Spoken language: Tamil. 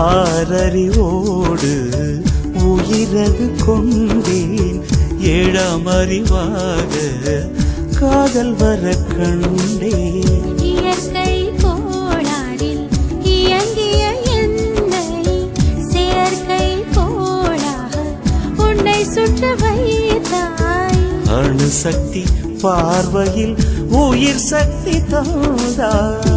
ஆறறிவோடு உயிரது கொண்டேன், ஏழாம் அறிவாக காதல் வர கண்டேன். இயற்கை கோளாறில் இயங்கிய என்னை செயற்கை கோளாக உன்னை சுற்ற வைத்தாய். அணுசக்தி பார்வையில் உயிர் சக்தி தந்தாய்.